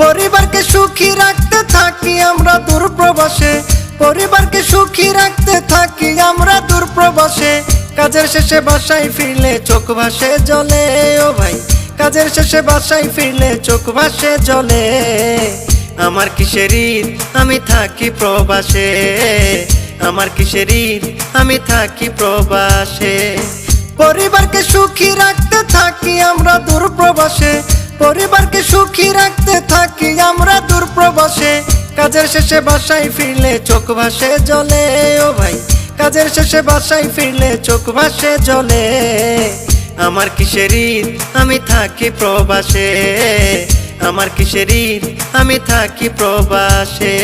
পরিবারকে সুখী রাখতে থাকি আমরা দূর প্রবাসে, পরিবারকে সুখী রাখতে থাকি আমরা দূর প্রবাসে। কাজের শেষে বাসায় ফিরলে চোখ ভাসে জলে, ও ভাই কাজের শেষে বাসায় ফিরলে চোখ ভাসে জলে। আমার কিসের ঈদ আমি থাকি প্রবাসে, আমার কিসের ঈদ আমি থাকি প্রবাসে। পরিবারকে সুখী রাখতে থাকি আমরা দূর প্রবাসে, পরিবারকে সুখী রাখতে থাকি আমরা দূর প্রবাসে। কাজের শেষে বাসায় ফিরলে চোখ ভাসে জলে, ও ভাই কাজের শেষে বাসায় ফিরলে চোখ ভাসে জলে। আমার কিসের ঈদ আমি থাকি প্রবাসে, আমার কিসের ঈদ আমি থাকি প্রবাসে।